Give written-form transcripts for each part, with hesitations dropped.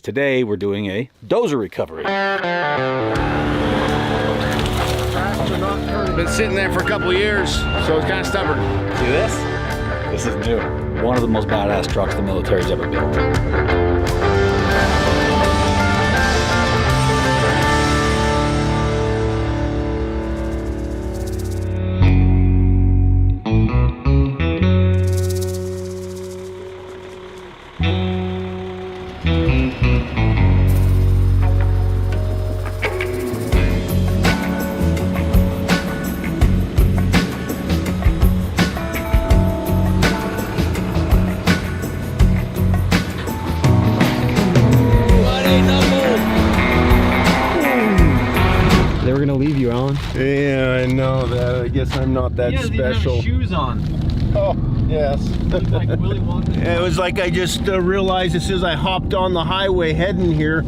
today we're doing a dozer recovery. Been sitting there for a couple years, so it's kind of stubborn. See this? This is new. One of the most badass trucks the military's ever built. Yeah, I know that. I guess I'm not that special. He has shoes on. Oh, yes. Like Willy Wonka. It was like I just realized as soon as I hopped on the highway heading here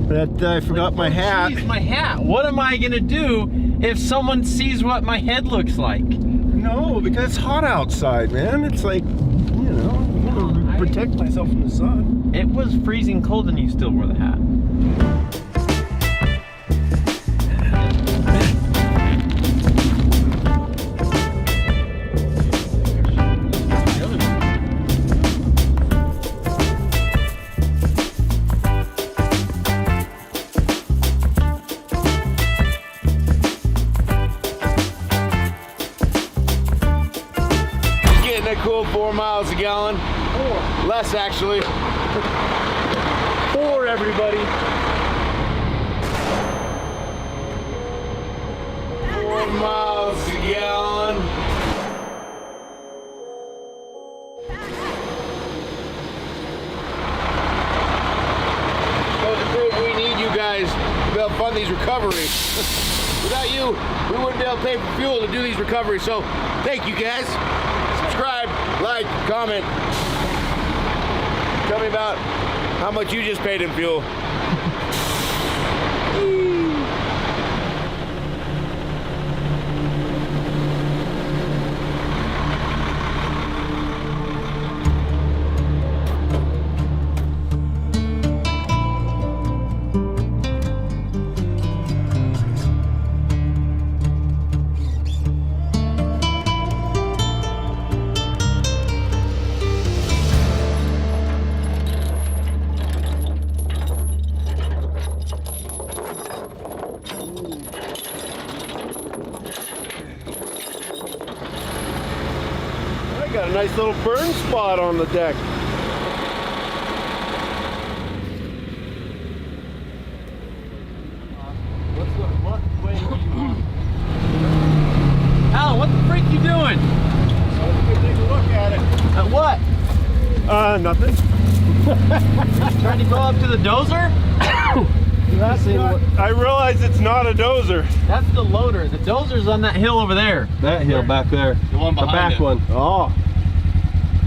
that I forgot my hat. Geez, my hat. What am I gonna do if someone sees what my head looks like? No, because it's hot outside, man. It's like, you know, I'm gonna protect myself from the sun. It was freezing cold and you still wore the hat. Getting a cool 4 miles a gallon. 4. Less actually. 4, everybody. 4 miles a gallon. Goes to prove we need you guys to be able to fund these recoveries. Without you, we wouldn't be able to pay for fuel to do these recoveries. So thank you guys. Subscribe, like, comment. Tell me about how much you just paid in fuel. Got a nice little burn spot on the deck. What way are you on? Alan, what the freak you doing? Take a look at it. At what? Nothing. Trying to go up to the dozer? That's not, I realize it's not a dozer. That's the loader. The dozer's on that hill over there. That hill back there. The one behind the back it. one. Oh.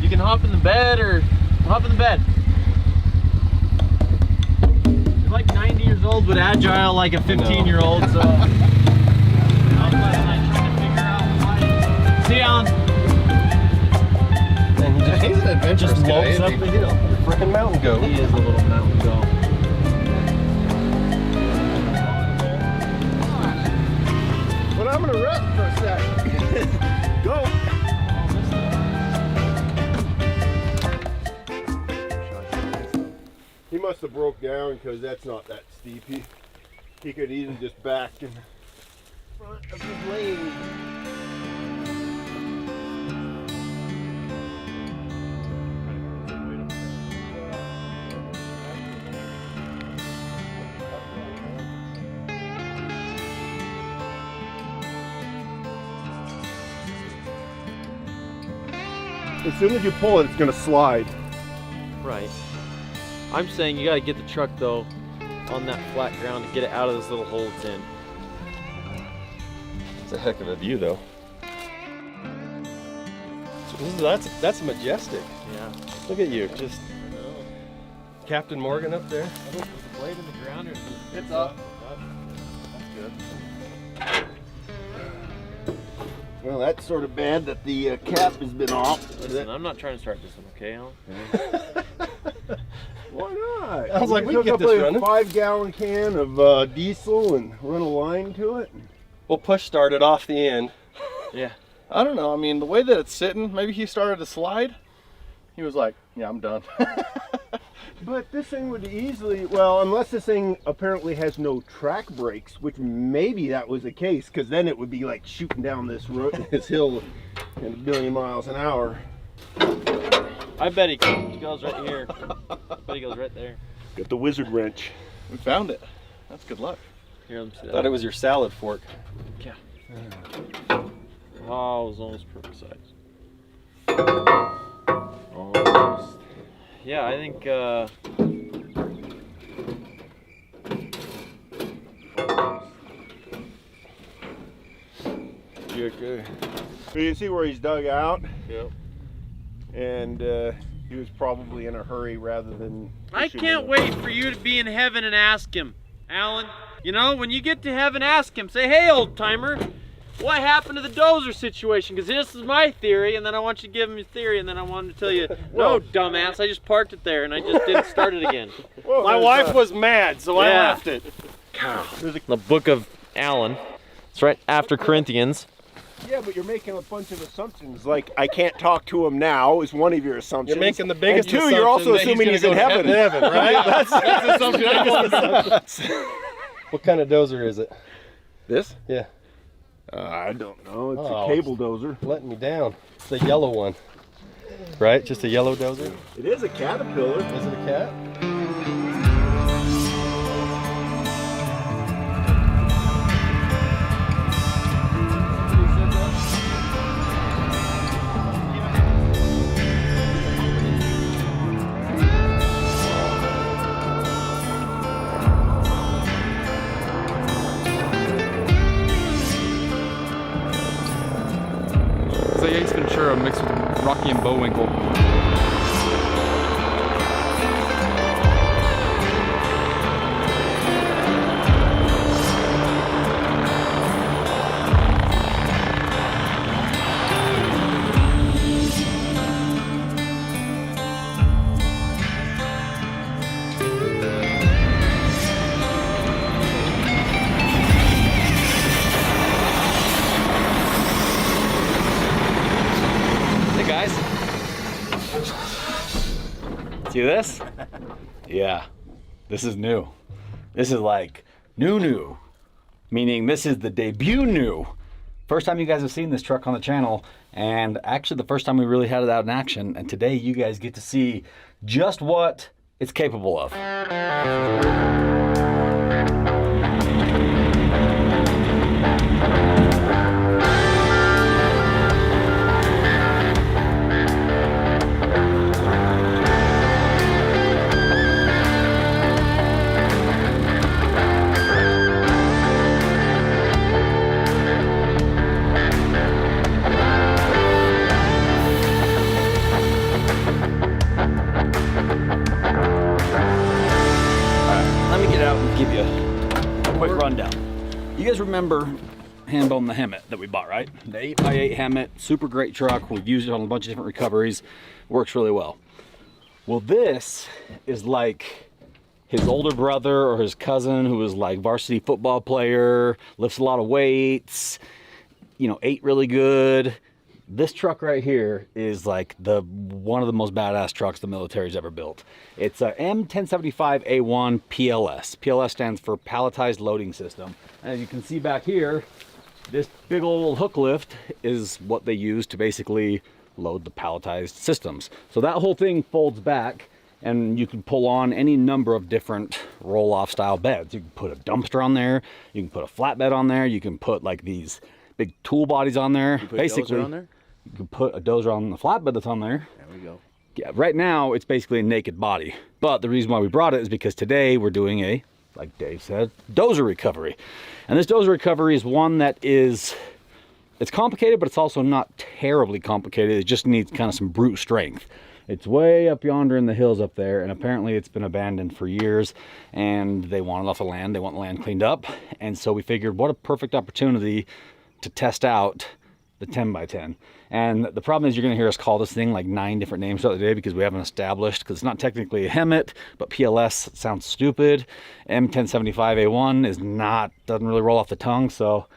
You can hop in the bed or hop in the bed. You're like 90 years old but agile like a 15-year-old, so I'm trying to figure out why. See you, Alan. And he's an adventurous Just guy. lopes up the hill. Freaking mountain goat. He is a little mountain goat. But I'm gonna rest for a sec. Go. He must have broke down because that's not that steep. He could easily just back in front of his lane. As soon as you pull it, it's going to slide. Right. I'm saying you gotta get the truck though on that flat ground to get it out of this little hole it's in. It's a heck of a view though. That's majestic. Yeah. Look at you, just Captain Morgan up there. I hope there's a blade in the ground or It's up. That's good. Well, that's sort of bad that the cap has been off. Listen, I'm not trying to start this one, okay, Alan? Why not? I was like, we can hook get up this a running. 5-gallon can of diesel and run a line to it. We'll push start it off the end. Yeah. I don't know. I mean, the way that it's sitting, maybe he started to slide. He was like, yeah, I'm done. But this thing would easily, well, unless this thing apparently has no track brakes, which maybe that was the case, because then it would be like shooting down this road, this hill at 1 billion miles an hour. I bet he goes right here. I bet he goes right there. Got the wizard wrench. We found it. That's good luck. Here, let me see that. Thought it was your salad fork. Yeah. Oh, it was almost perfect size. Almost. Yeah, I think. You're good. So you can see where he's dug out, Yep. and he was probably in a hurry rather than. I can't wait for you to be in heaven and ask him, Alan. You know, when you get to heaven, ask him. Say, hey, old timer, what happened to the Dozer situation? Because this is my theory, and then I want you to give him your theory, and then I wanted to tell you, no, dumbass, I just parked it there, and I just didn't start it again. Well, My wife was mad, so I Yeah. left it. The book of Alan. It's right after Corinthians. Yeah, but you're making a bunch of assumptions. Like, I can't talk to him now is one of your assumptions. You're making the biggest And two, you're also assumption that assuming he's in gonna go heaven. to heaven, right? That's the assumption I made. What kind of dozer is it? This? Yeah. I don't know. It's Oh. a cable dozer. Letting me down. It's the yellow one. Right? Just a yellow dozer? It is a Caterpillar. Is it a cat? It's like Ace Ventura mixed with Rocky and Bullwinkle. Hey guys. See this? Yeah. This is new. This is like new. Meaning this is the debut new. First time you guys have seen this truck on the channel, and actually the first time we really had it out in action, and today you guys get to see just what it's capable of. Let me get out and give you a quick rundown. You guys remember Handbone the Hemet that we bought, right? The 8x8 Hemet, super great truck. We've used it on a bunch of different recoveries. Works really well. Well, this is like his older brother or his cousin who was like varsity football player, lifts a lot of weights, you know, ate really good. This truck right here is like one of the most badass trucks the military's ever built. It's a M1075A1 PLS. PLS stands for Palletized Loading System. And as you can see back here, this big old hook lift is what they use to basically load the palletized systems. So that whole thing folds back, and you can pull on any number of different roll-off style beds. You can put a dumpster on there, you can put a flatbed on there, you can put like these big tool bodies on there. Basically, Dozer on there? you can put a dozer on the flatbed that's on there. There we go. Yeah, right now it's basically a naked body. But the reason why we brought it is because today we're doing a, like Dave said, dozer recovery. And this dozer recovery is one that is, it's complicated, but it's also not terribly complicated. It just needs kind of some brute strength. It's way up yonder in the hills up there, and apparently it's been abandoned for years, and they want it off the land. They want the land cleaned up. And so we figured what a perfect opportunity to test out the 10x10. And the problem is you're going to hear us call this thing like 9 different names throughout the day because we haven't established, because it's not technically a HEMT, but PLS sounds stupid. M1075A1 is not, doesn't really roll off the tongue, so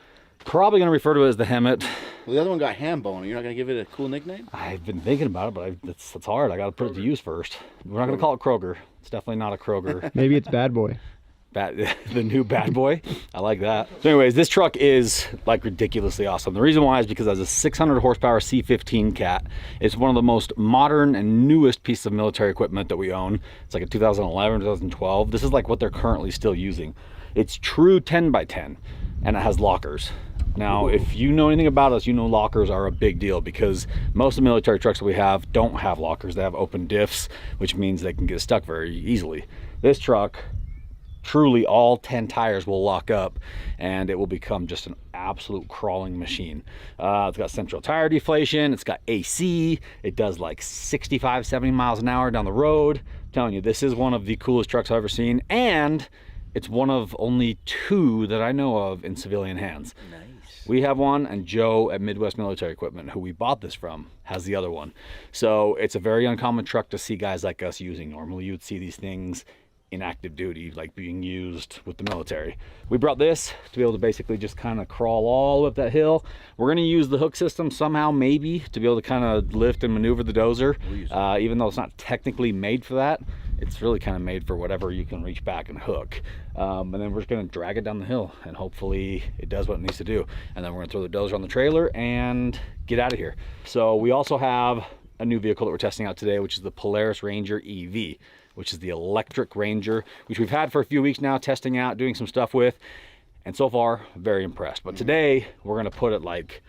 probably going to refer to it as the HEMT. Well, the other one got ham bone. You're not going to give it a cool nickname? I've been thinking about it, but it's hard. I got to put it to use first. We're not going to call it Kroger. It's definitely not a Kroger. Maybe it's Bad Boy. The new Bad Boy. I like that. So anyways, this truck is like ridiculously awesome. The reason why is because it has a 600 horsepower C15 cat. It's one of the most modern and newest pieces of military equipment that we own. It's like a 2011, 2012. This is like what they're currently still using. It's true 10x10 and it has lockers. Now, if you know anything about us, you know lockers are a big deal because most of the military trucks that we have don't have lockers. They have open diffs, which means they can get stuck very easily. This truck, truly all 10 tires will lock up and it will become just an absolute crawling machine. It's got central tire deflation, it's got AC, it does like 65, 70 miles an hour down the road. I'm telling you, this is one of the coolest trucks I've ever seen, and it's one of only 2 that I know of in civilian hands. Nice. We have one, and Joe at Midwest Military Equipment, who we bought this from, has the other one. So it's a very uncommon truck to see guys like us using. Normally you'd see these things in active duty, like being used with the military. We brought this to be able to basically just kind of crawl all up that hill. We're gonna use the hook system somehow, maybe, to be able to kind of lift and maneuver the Dozer. Even though it's not technically made for that, it's really kind of made for whatever you can reach back and hook. And then we're just gonna drag it down the hill and hopefully it does what it needs to do. And then we're gonna throw the Dozer on the trailer and get out of here. So we also have a new vehicle that we're testing out today, which is the Polaris Ranger EV, which is the electric Ranger, which we've had for a few weeks now, testing out, doing some stuff with, and so far, very impressed. But today, we're gonna put it like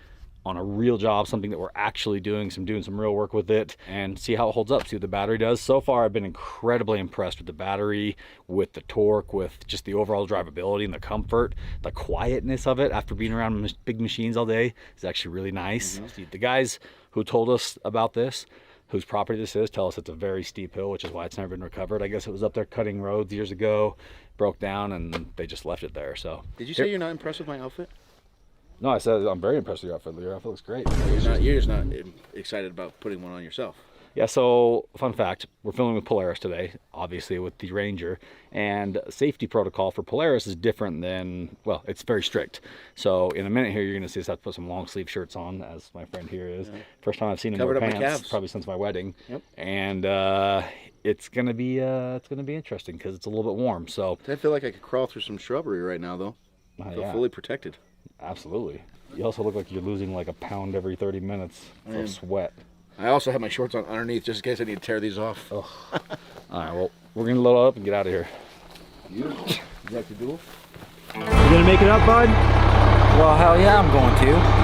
on a real job, something that we're actually doing some real work with it, and see how it holds up, see what the battery does. So far, I've been incredibly impressed with the battery, with the torque, with just the overall drivability and the comfort. The quietness of it after being around big machines all day is actually really nice. The guys who told us about this, whose property this is, tell us it's a very steep hill, which is why it's never been recovered. I guess it was up there cutting roads years ago, broke down, and they just left it there. So did you say you're not impressed with my outfit? No, I said I'm very impressed with your outfit. Your outfit looks great. You're just not excited about putting one on yourself. Yeah, so fun fact, we're filming with Polaris today, obviously with the Ranger, and safety protocol for Polaris is different than, well, it's very strict. So in a minute here, you're gonna see us have to put some long sleeve shirts on, as my friend here is. Yeah. First time I've seen him wear pants, probably since my wedding. Yep. And it's gonna be interesting because it's a little bit warm. So I feel like I could crawl through some shrubbery right now, though. I feel fully protected. Absolutely. You also look like you're losing like a pound every 30 minutes of sweat. I also have my shorts on underneath just in case I need to tear these off. Oh. All right, well, we're gonna load up and get out of here. Beautiful. You like the duel? You gonna make it up, bud? Well, hell yeah, I'm going to.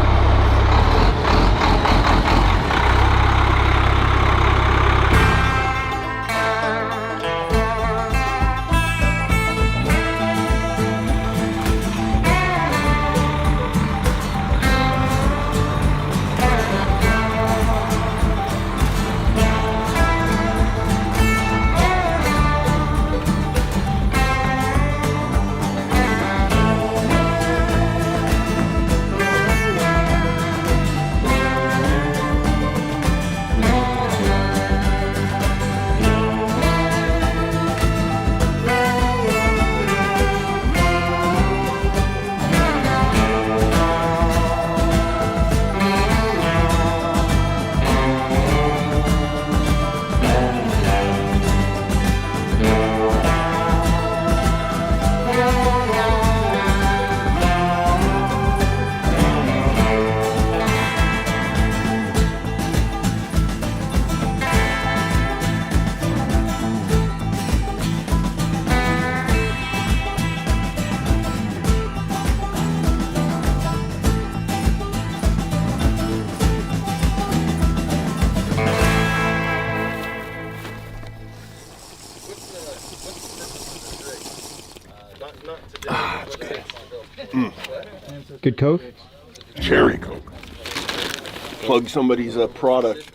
Good Coke? Cherry Coke. Plug somebody's product.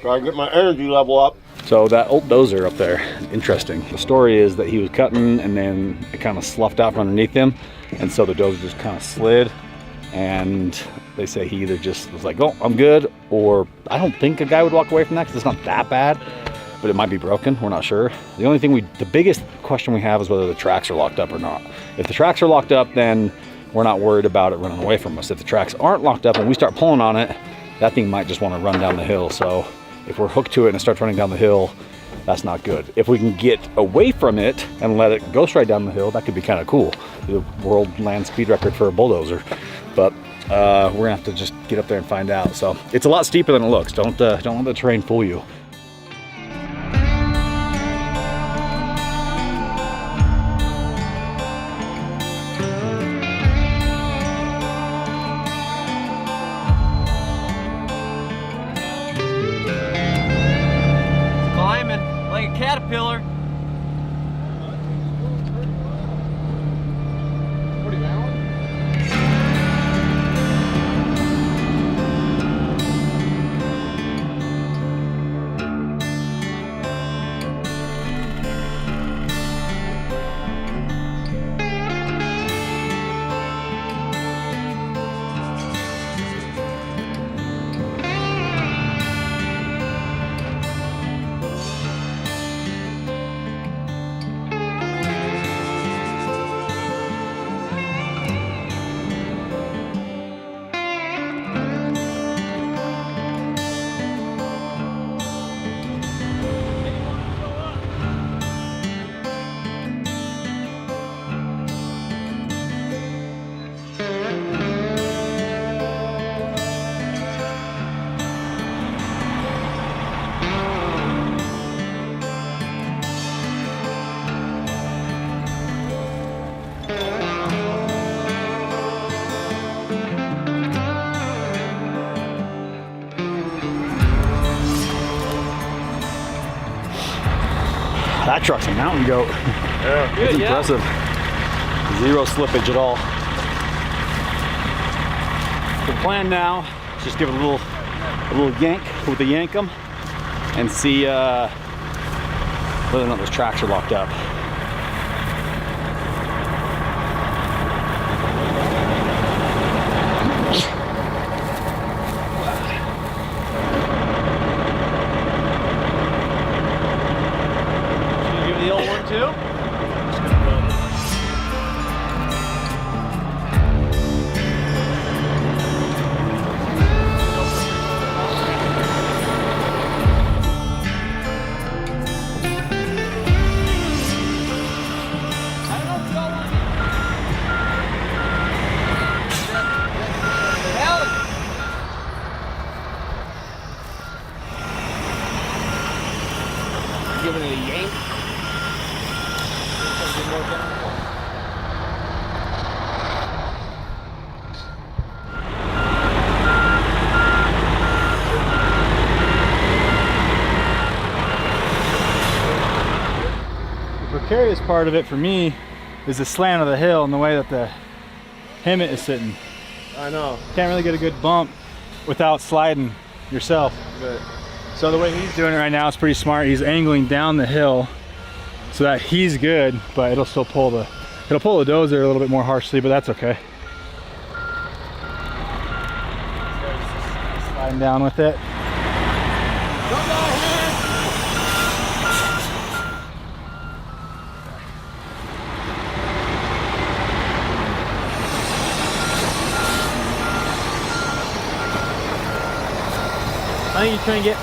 Try to get my energy level up. So that old dozer up there, interesting. The story is that he was cutting and then it kind of sloughed out from underneath him. And so the dozer just kind of slid. And they say he either just was like, oh, I'm good. Or I don't think a guy would walk away from that because it's not that bad. But it might be broken, we're not sure. The only thing the biggest question we have is whether the tracks are locked up or not. If the tracks are locked up, then we're not worried about it running away from us. If the tracks aren't locked up and we start pulling on it, that thing might just want to run down the hill. So if we're hooked to it and it starts running down the hill, that's not good. If we can get away from it and let it go straight down the hill, that could be kind of cool. The world land speed record for a bulldozer. But we're gonna have to just get up there and find out. So it's a lot steeper than it looks. Don't let the terrain fool you. Like a caterpillar. That truck's a mountain goat. Yeah, it's impressive. Zero slippage at all. The plan now is just give it a little yank with the Yankum and see whether or not those tracks are locked up. Giving it a yank. The precarious part of it for me is the slant of the hill and the way that the Hemet is sitting. I know. Can't really get a good bump without sliding yourself. But So the way he's doing it right now is pretty smart. He's angling down the hill so that he's good, but it'll still pull the dozer a little bit more harshly, but that's okay. Sliding down with it. I think you're trying to get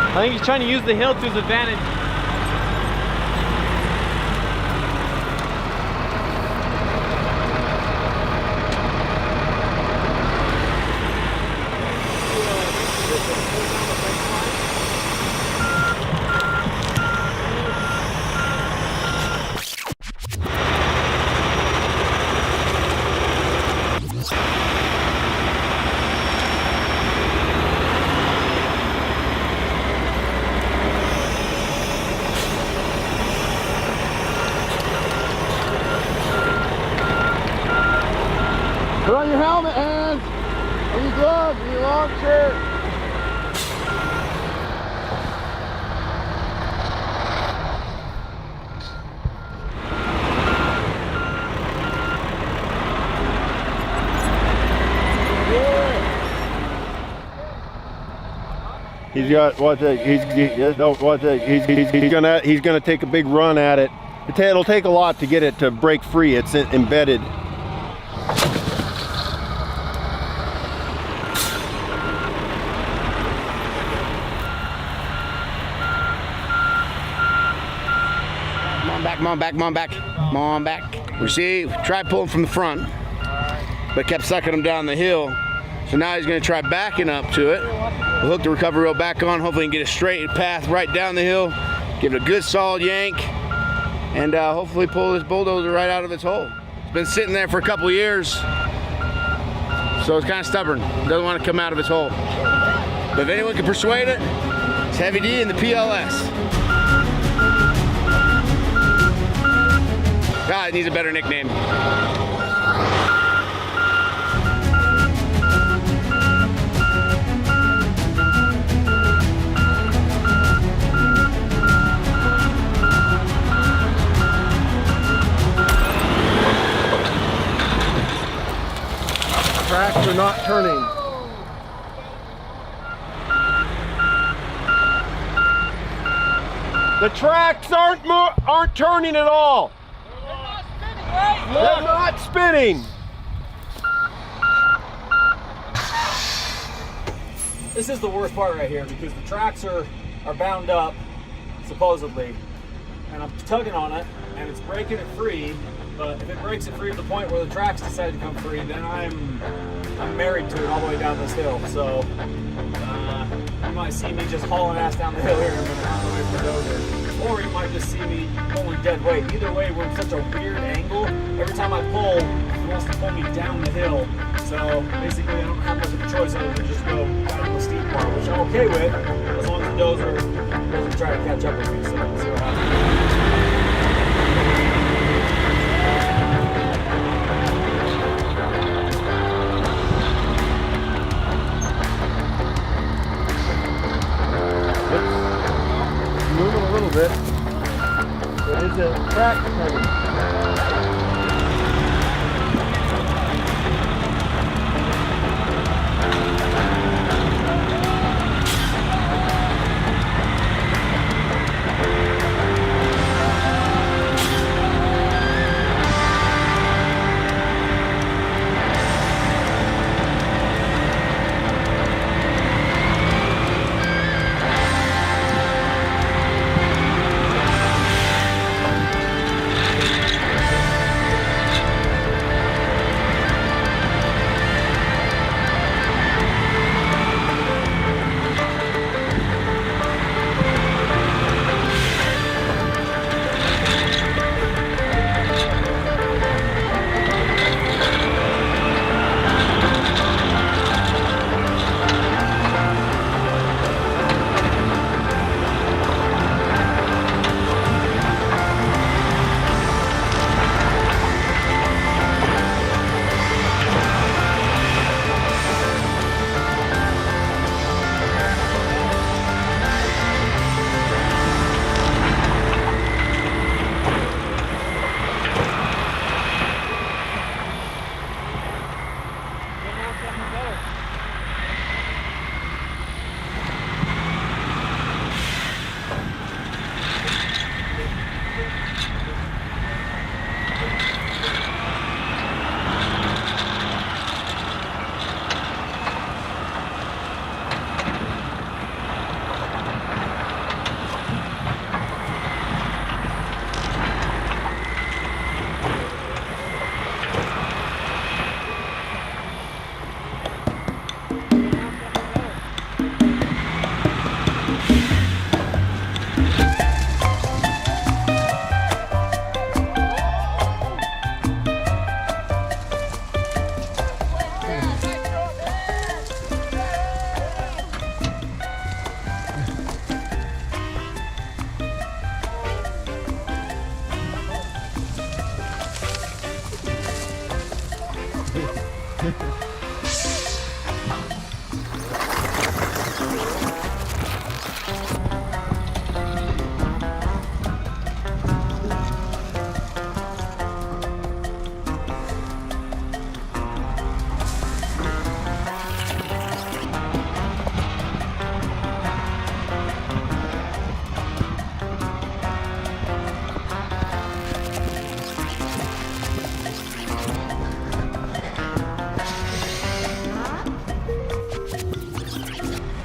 I think he's trying to use the hill to his advantage. Any longer. He's got he's gonna take a big run at it. It'll take a lot to get it to break free. It's embedded. Come on back, come on back, come on back. We see, tried pulling from the front, but kept sucking him down the hill. So now he's gonna try backing up to it. We'll hook the recovery reel back on. Hopefully he can get a straight path right down the hill, give it a good solid yank, and hopefully pull this bulldozer right out of its hole. It's been sitting there for a couple of years, so it's kind of stubborn. Doesn't want to come out of its hole. But if anyone can persuade it, it's Heavy D and the PLS. God, it needs a better nickname. Tracks are not turning. The tracks aren't turning at all. They're not spinning. This is the worst part right here because the tracks are bound up, supposedly, and I'm tugging on it and it's breaking it free. But if it breaks it free to the point where the tracks decide to come free, then I'm married to it all the way down this hill. So you might see me just hauling ass down the hill here in a minute on the way for Dozer. Or you might just see me pulling dead weight. Either way, we're in such a weird angle. Every time I pull, it wants to pull me down the hill. So basically, I don't have much of a choice other than just go down the steep part, which I'm okay with, as long as the Dozer doesn't try to catch up with me. So let's see what happens. Moving a little bit. It is a track turning.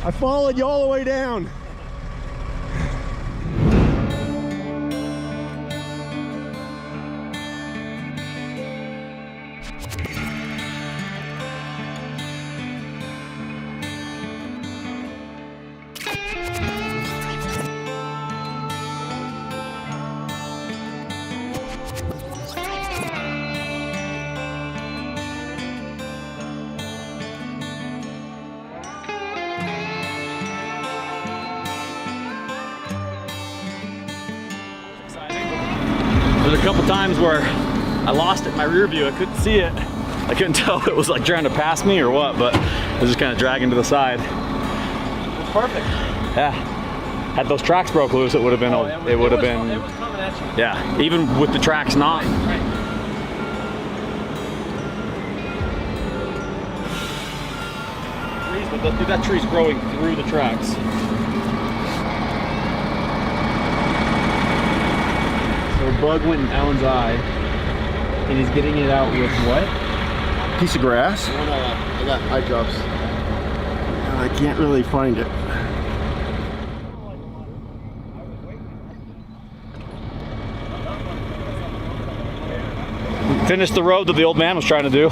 I followed you all the way down. There's a couple times where I lost it in my rear view. I couldn't see it. I couldn't tell if it was like trying to pass me or what, but it was just kind of dragging to the side. It's perfect. Yeah. Had those tracks broke loose, it would have been. It would have been. It was coming at you. Yeah. Even with the tracks not. Trees, but that tree's growing through the tracks. So a bug went in Alan's eye, and he's getting it out with what? Piece of grass. I got eye drops. I can't really find it. Finished the road that the old man was trying to do.